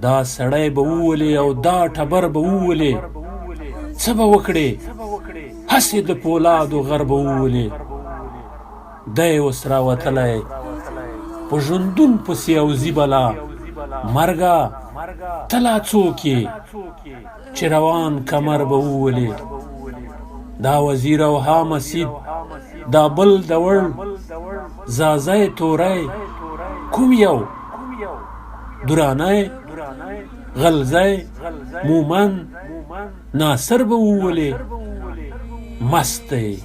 دا سړی به وولې او دا ټبر به وولې څه به وکړې هسې د پولادو غر به وولې دی اوس راوتلی په ژوندون پسې اوزي بلا مرګه ته لا څوک یې چې روان کمر به وولې دا وزیر او حامسید دا بل دوړ زازی توری کوم یو درانی غلزی مومن ناصر به وولې مست دی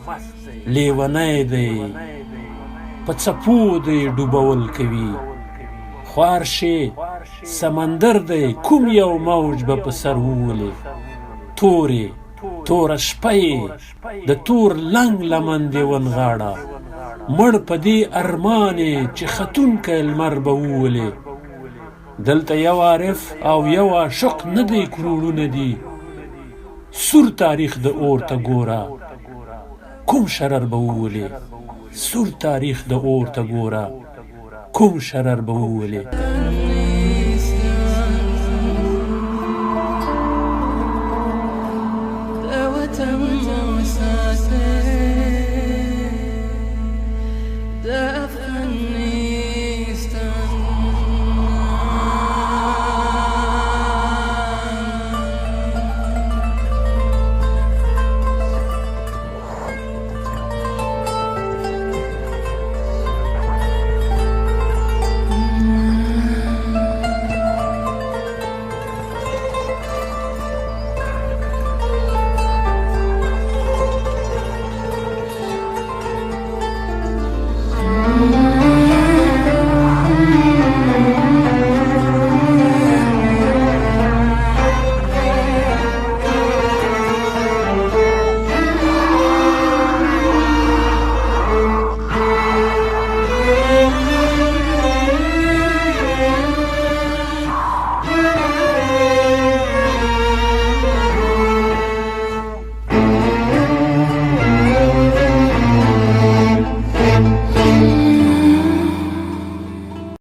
لیونی دی په څپو دی ډوبول کوي خوارشې سمندر دی کوم یو موج به په سر وولې تورې توره شپه یې د تور لنګ لمن دې ونغاړه مړ په دې ارمان یې چې ختونکی لمر به وولې دلته یو عارف او یو عاشق نه دی کروړونه دي سور تاریخ د اور ته ګوره کوم شرر به وولې سور تاریخ د اور ته ګوره کوم شرر به وولې